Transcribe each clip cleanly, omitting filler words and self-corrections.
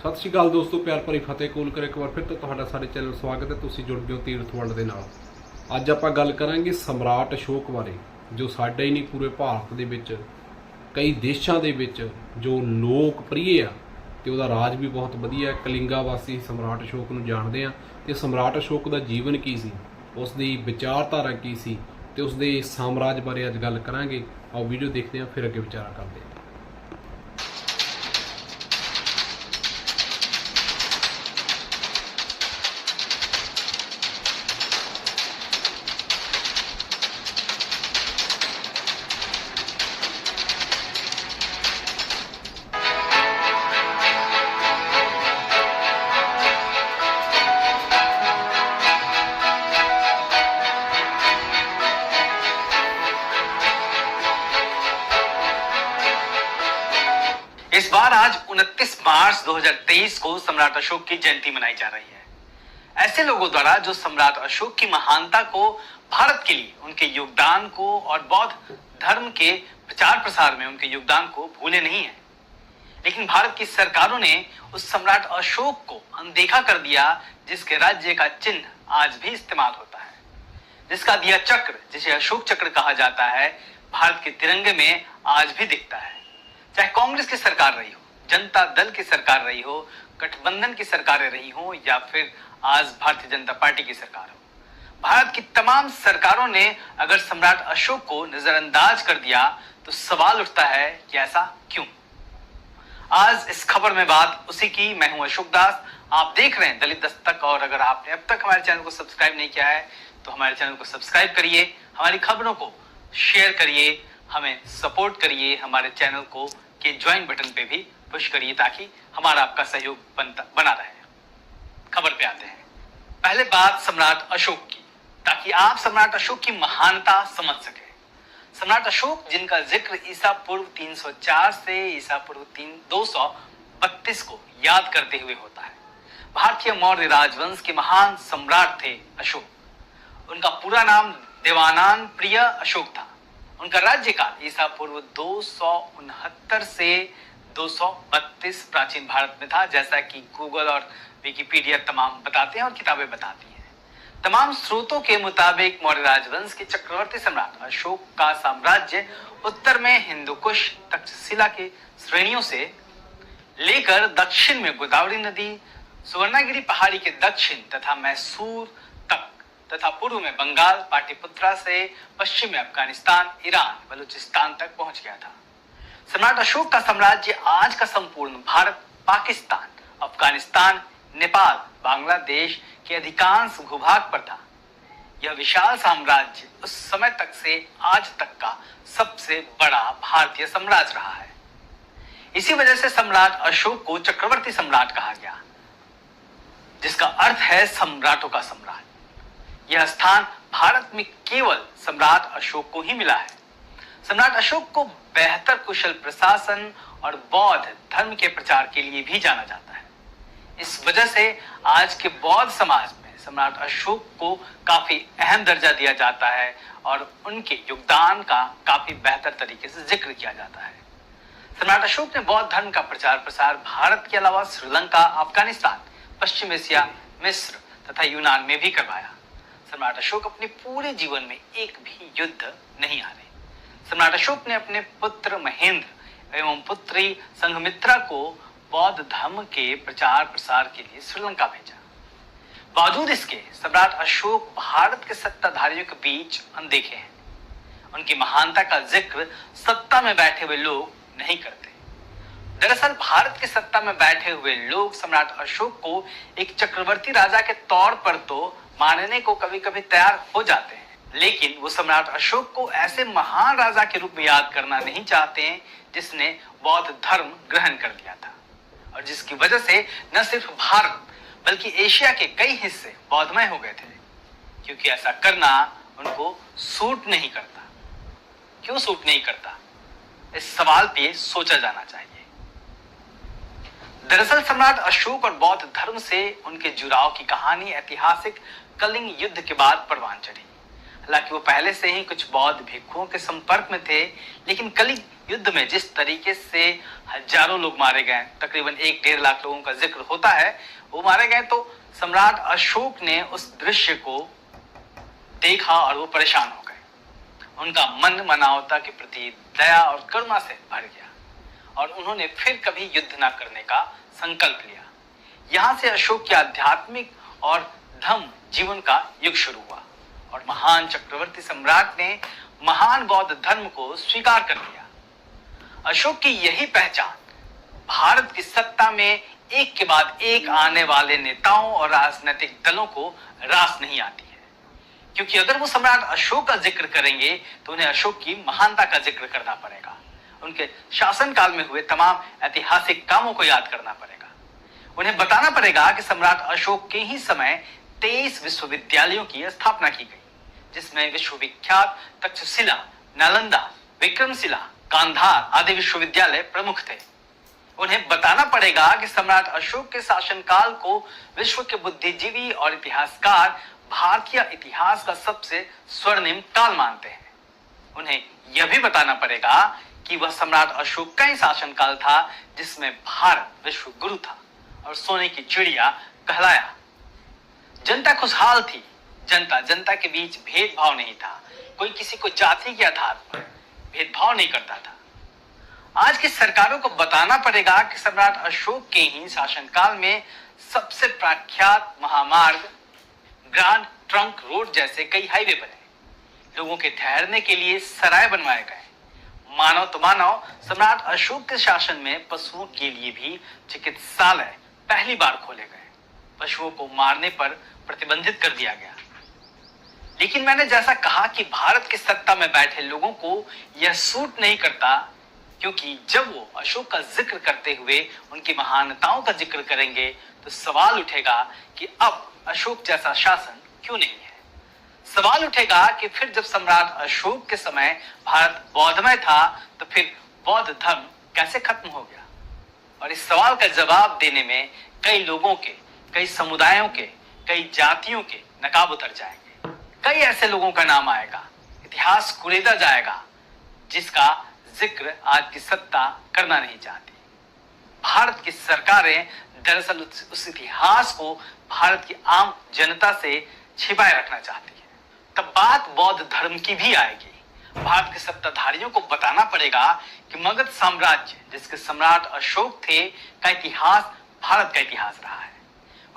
सत श्री अकाल दोस्तों, प्यार भरी फतेह कूल कर एक बार फिर तो तुहाडा साडे चैनल स्वागत है। तुसीं जुड़ गए हो तीरथ वर्ल्ड दे नाल। अज आपां गल करांगे सम्राट अशोक बारे, जो साडे ही नहीं पूरे भारत दे विच कई देशां दे विच जो लोकप्रिय आ ते उहदा राज भी बहुत वधिया है। कलिंगा वासी सम्राट अशोक नूं जाणदे आ ते सम्राट अशोक दा जीवन की सी, उसदी विचारधारा की सी ते उसदे साम्राज बारे अज गल करांगे। आओ वीडियो देखते हैं, फिर अगे विचार करते हैं। इस बार आज 29 मार्च 2023 को सम्राट अशोक की जयंती मनाई जा रही है। ऐसे लोगों द्वारा जो सम्राट अशोक की महानता को, भारत के लिए उनके योगदान को और बौद्ध धर्म के प्रचार प्रसार में उनके योगदान को भूले नहीं है। लेकिन भारत की सरकारों ने उस सम्राट अशोक को अनदेखा कर दिया, जिसके राज्य का चिन्ह आज भी इस्तेमाल होता है, जिसका दिया चक्र, जिसे अशोक चक्र कहा जाता है, भारत के तिरंगे में आज भी दिखता है। चाहे कांग्रेस की सरकार रही हो, जनता दल की सरकार रही हो, गठबंधन की सरकारें रही हो या फिर आज भारतीय जनता पार्टी की सरकार हो, भारत की तमाम सरकारों ने अगर सम्राट अशोक को नजरअंदाज कर दिया तो सवाल उठता है कि ऐसा क्यों। आज इस खबर में बात उसी की। मैं हूं अशोक दास, आप देख रहे हैं दलित दस्तक। और अगर आपने अब तक हमारे चैनल को सब्सक्राइब नहीं किया है तो हमारे चैनल को सब्सक्राइब करिए, हमारी खबरों को शेयर करिए, हमें सपोर्ट करिए, हमारे चैनल को के ज्वाइन बटन पे भी पुश करिए ताकि हमारा आपका सहयोग बना रहे। खबर पे आते हैं। पहले बात सम्राट अशोक की, ताकि आप सम्राट अशोक की महानता समझ सके। सम्राट अशोक, जिनका जिक्र ईसा पूर्व 304 से ईसा पूर्व 232 को याद करते हुए होता है, भारतीय मौर्य राजवंश के महान सम्राट थे अशोक। उनका पूरा नाम देवानंद प्रिय अशोक था। उनका राज्यकाल ईसा पूर्व 269 से 232 प्राचीन भारत में था, जैसा कि गूगल और विकिपीडिया तमाम बताते हैं और किताबें बताती हैं। तमाम स्रोतों के मुताबिक मौर्य राजवंश के चक्रवर्ती सम्राट अशोक का साम्राज्य उत्तर में हिंदू कुश तक्षशिला के श्रेणियों से लेकर दक्षिण में गोदावरी नदी, सुवर्णगिरी पहाड़ी के दक्षिण तथा मैसूर तक तथा पूर्व में बंगाल, पाटलिपुत्रा से पश्चिम में अफगानिस्तान, ईरान, बलूचिस्तान तक पहुंच गया था। सम्राट अशोक का साम्राज्य आज का संपूर्ण भारत, पाकिस्तान, अफगानिस्तान, नेपाल, बांग्लादेश के अधिकांश भूभाग पर था। यह विशाल साम्राज्य उस समय तक से आज तक का सबसे बड़ा भारतीय साम्राज्य रहा है। इसी वजह से सम्राट अशोक को चक्रवर्ती सम्राट कहा गया, जिसका अर्थ है सम्राटों का सम्राट। यह स्थान भारत में केवल सम्राट अशोक को ही मिला है। सम्राट अशोक को बेहतर कुशल प्रशासन और बौद्ध धर्म के प्रचार के लिए भी जाना जाता है। इस वजह से आज के बौद्ध समाज में सम्राट अशोक को काफी अहम दर्जा दिया जाता है और उनके योगदान का काफी बेहतर तरीके से जिक्र किया जाता है। सम्राट अशोक ने बौद्ध धर्म का प्रचार प्रसार भारत के अलावा श्रीलंका, अफगानिस्तान, पश्चिम एशिया, मिस्र तथा यूनान में भी करवाया। सम्राट अशोक अपने पूरे जीवन में एक भी युद्ध नहीं हारे। सम्राट अशोक ने अपने पुत्र महेंद्र एवं पुत्री संघमित्रा को बौद्ध धर्म के प्रचार प्रसार के लिए श्रीलंका भेजा। बावजूद इसके सम्राट अशोक भारत के सत्ताधारियों के बीच अनदेखे हैं। उनकी महानता का जिक्र सत्ता में बैठे हुए लोग नहीं करते। दरअसल भारत की सत्ता में बैठे हुए लोग सम्राट अशोक को एक चक्रवर्ती राजा के तौर पर तो मानने को कभी कभी तैयार हो जाते हैं, लेकिन वो सम्राट अशोक को ऐसे महान राजा के रूप में याद करना नहीं चाहते हैं जिसने बौद्ध धर्म ग्रहण कर लिया था और जिसकी वजह से न सिर्फ भारत बल्कि एशिया के कई हिस्से बौद्धमय हो गए थे, क्योंकि ऐसा करना उनको सूट नहीं करता। क्यों सूट नहीं करता, इस सवाल पे सोचा जाना चाहिए। दरअसल सम्राट अशोक और बौद्ध धर्म से उनके जुड़ाव की कहानी ऐतिहासिक कलिंग युद्ध के बाद परवान चढ़ी। हालांकि वो पहले से ही कुछ बौद्ध भिक्षुओं के संपर्क में थे, लेकिन कलिंग युद्ध में जिस तरीके से हजारों लोग मारे गए, तकरीबन 1-1.5 लाख लोगों का जिक्र होता है, वो मारे गए, तो सम्राट अशोक ने उस दृश्य को देखा और वो परेशान हो गए। उनका मन मानवता के प्रति दया और करुणा से भर गया और उन्होंने फिर कभी युद्ध न करने का संकल्प लिया। यहां से अशोक के आध्यात्मिक और धम्म जीवन का युग शुरू हुआ और महान चक्रवर्ती सम्राट ने महान बौद्ध धर्म को स्वीकार कर लिया। अशोक की यही पहचान भारत की सत्ता में एक के बाद एक आने वाले नेताओं और राजनीतिक दलों को रास नहीं आती है, क्योंकि अगर वो सम्राट अशोक का जिक्र करेंगे तो उन्हें अशोक की महानता का जिक्र करना पड़ेगा, उनके शासनकाल में हुए तमाम ऐतिहासिक कामों को याद करना पड़ेगा। उन्हें बताना पड़ेगा कि सम्राट अशोक के ही समय 23 विश्वविद्यालयों की स्थापना की गई, जिसमें विश्वविख्यात तक्षशिला, नालंदा, विक्रमशिला, गांधार आदि विश्वविद्यालय प्रमुख थे। उन्हें बताना पड़ेगा कि सम्राट अशोक के शासनकाल को विश्व के बुद्धिजीवी और इतिहासकार भारतीय इतिहास का सबसे स्वर्णिम काल मानते हैं। उन्हें यह भी बताना पड़ेगा कि वह सम्राट अशोक का ही शासनकाल था जिसमें भारत विश्व गुरु था और सोने की चिड़िया कहलाया। जनता खुशहाल थी, जनता के बीच भेदभाव नहीं था, कोई किसी को जाति के आधार पर भेदभाव नहीं करता था। आज की सरकारों को बताना पड़ेगा कि सम्राट अशोक के ही शासनकाल में सबसे प्रख्यात महामार्ग, ग्रांड ट्रंक रोड जैसे कई हाईवे बने, लोगों के ठहरने के लिए सराय बनवाए गए। मानव तो मानव, सम्राट अशोक के शासन में पशुओं के लिए भी चिकित्सालय पहली बार खोले गए, पशुओं को मारने पर प्रतिबंधित कर दिया गया। लेकिन मैंने जैसा कहा कि भारत की सत्ता में बैठे लोगों को यह सूट नहीं करता, क्योंकि जब वो अशोक का जिक्र करते हुए उनकी महानताओं का जिक्र करेंगे तो सवाल उठेगा कि अब अशोक जैसा शासन क्यों नहीं है। सवाल उठेगा कि फिर जब सम्राट अशोक के समय भारत बौद्धमय था तो फिर बौद्ध धर्म कैसे खत्म हो गया। और इस सवाल का जवाब देने में कई लोगों के, कई समुदायों के, कई जातियों के नकाब उतर जाएंगे। कई ऐसे लोगों का नाम आएगा, इतिहास कुरेदा जाएगा, जिसका जिक्र आज की सत्ता करना नहीं चाहती। भारत की सरकारें दरअसल उस इतिहास को भारत की आम जनता से छिपाए रखना चाहती है। तब बात बौद्ध धर्म की भी आएगी। भारत के सत्ताधारियों को बताना पड़ेगा कि मगध साम्राज्य, जिसके सम्राट अशोक थे, का इतिहास भारत का इतिहास रहा है।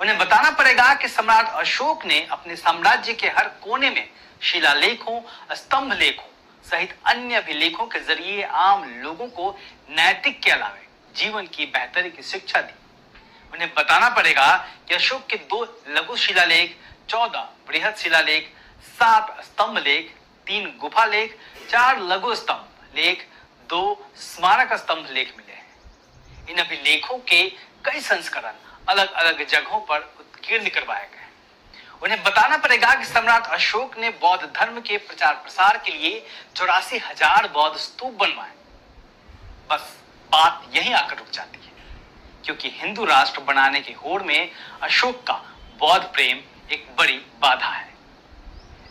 उन्हें बताना पड़ेगा कि सम्राट अशोक ने अपने साम्राज्य के हर कोने में शिलालेखों, स्तंभ लेखों सहित अन्य अभिलेखों के जरिए आम लोगों को नैतिक के अलावे जीवन की बेहतरी की शिक्षा दी। उन्हें बताना पड़ेगा कि अशोक के 2 लघु शिलालेख, 14 बृहद शिलालेख, 7 स्तंभ लेख, 3 गुफा लेख, 4 लघु स्तंभ लेख, 2 स्मारक स्तंभ लेख मिले हैं। इन अभिलेखों के कई संस्करण अलग अलग जगहों पर उत्कीर्ण करवाए गए। उन्हें बताना पड़ेगा कि सम्राट अशोक ने बौद्ध धर्म के प्रचार प्रसार के लिए 84,000 बौद्ध स्तूप बनवाए। बस बात यहीं आकर रुक जाती है, क्योंकि हिंदू राष्ट्र बनाने की होड़ में अशोक का बौद्ध प्रेम एक बड़ी बाधा है।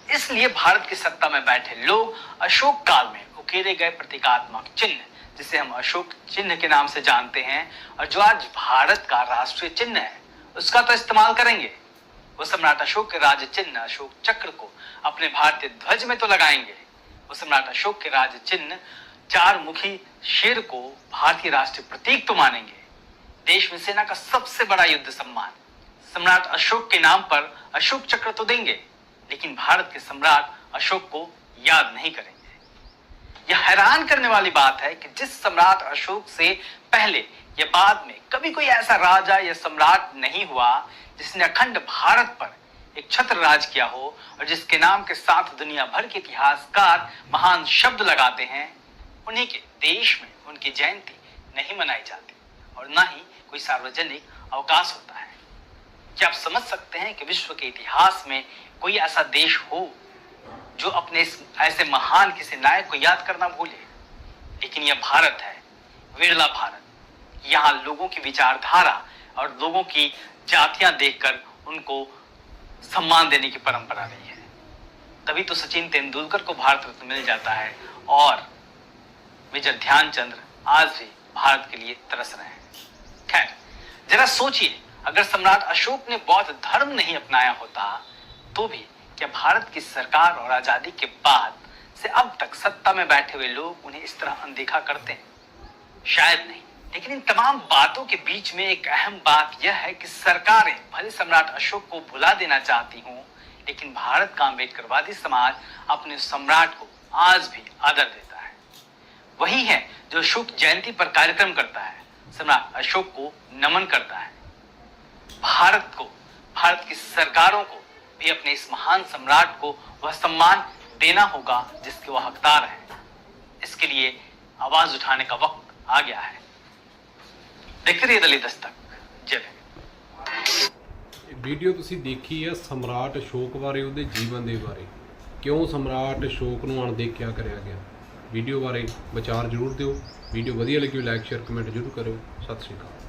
इसलिए भारत की सत्ता में बैठे लोग अशोक काल में उकेरे गए प्रतीकात्मक चिन्ह, जिसे हम अशोक चिन्ह के नाम से जानते हैं और जो आज भारत का राष्ट्रीय चिन्ह है, उसका तो इस्तेमाल करेंगे। वो सम्राट अशोक के राज चिन्ह अशोक चक्र को अपने भारतीय ध्वज में तो लगाएंगे। वो सम्राट अशोक के राज चिन्ह 4 मुखी शेर को भारतीय राष्ट्रीय प्रतीक तो मानेंगे। देश में सेना का सबसे बड़ा युद्ध सम्मान सम्राट अशोक के नाम पर अशोक चक्र तो देंगे, लेकिन भारत के सम्राट अशोक को याद नहीं करेंगे। यह हैरान करने वाली बात है कि जिस सम्राट अशोक से पहले या बाद में कभी कोई ऐसा राजा या सम्राट नहीं हुआ जिसने अखंड भारत पर एक छत्र राज किया हो और जिसके नाम के साथ दुनिया भर के इतिहासकार महान शब्द लगाते हैं, उन्हीं के देश में उनकी जयंती नहीं मनाई जाती और ना ही कोई सार्वजनिक अवकाश होता है। क्या आप समझ सकते हैं कि विश्व के इतिहास में कोई ऐसा देश हो जो अपने ऐसे महान किसी नायक को याद करना भूले? लेकिन यह भारत है, विरला भारत। यहाँ लोगों की विचारधारा और लोगों की जातियां देखकर उनको सम्मान देने की परंपरा रही है। तभी तो सचिन तेंदुलकर को भारत रत्न मिल जाता है और मेजर ध्यानचंद आज भी भारत के लिए तरस रहे हैं। खैर, जरा सोचिए, अगर सम्राट अशोक ने बौद्ध धर्म नहीं अपनाया होता तो भी क्या भारत की सरकार और आजादी के बाद से अब तक सत्ता में बैठे हुए लोग उन्हें इस तरह अनदेखा करते हैं? शायद नहीं। लेकिन इन तमाम बातों के बीच में एक अहम बात यह है कि सरकारें भले सम्राट अशोक को भुला देना चाहती हों, लेकिन भारत का अम्बेडकरवादी समाज अपने सम्राट को आज भी आदर देता है। वही है जो अशोक जयंती पर कार्यक्रम करता है, सम्राट अशोक को नमन करता है। भारत की सरकारों को भी अपने इस महान सम्राट को वह सम्मान देना होगा जिसके वह हकदार है। इसके लिए आवाज उठाने का वक्त आ गया है। देखते रहिए दलित दस्तक। जय हिंद। ਵੀਡੀਓ ਤੁਸੀਂ ਦੇਖੀ ਹੈ ਸਮਰਾਟ ਅਸ਼ੋਕ ਬਾਰੇ, ਉਹਦੇ ਜੀਵਨ ਦੇ ਬਾਰੇ, ਕਿਉਂ ਸਮਰਾਟ ਅਸ਼ੋਕ ਨੂੰ ਅਣਦੇਖਿਆ ਕਰਿਆ ਗਿਆ। ਵੀਡੀਓ ਬਾਰੇ ਵਿਚਾਰ ਜ਼ਰੂਰ ਦਿਓ। ਵੀਡੀਓ ਵਧੀਆ ਲੱਗੀ ਲਾਈਕ ਸ਼ੇਅਰ ਕਮੈਂਟ ਜ਼ਰੂਰ ਕਰਿਓ। ਸਤਿ ਸ਼੍ਰੀ ਅਕਾਲ।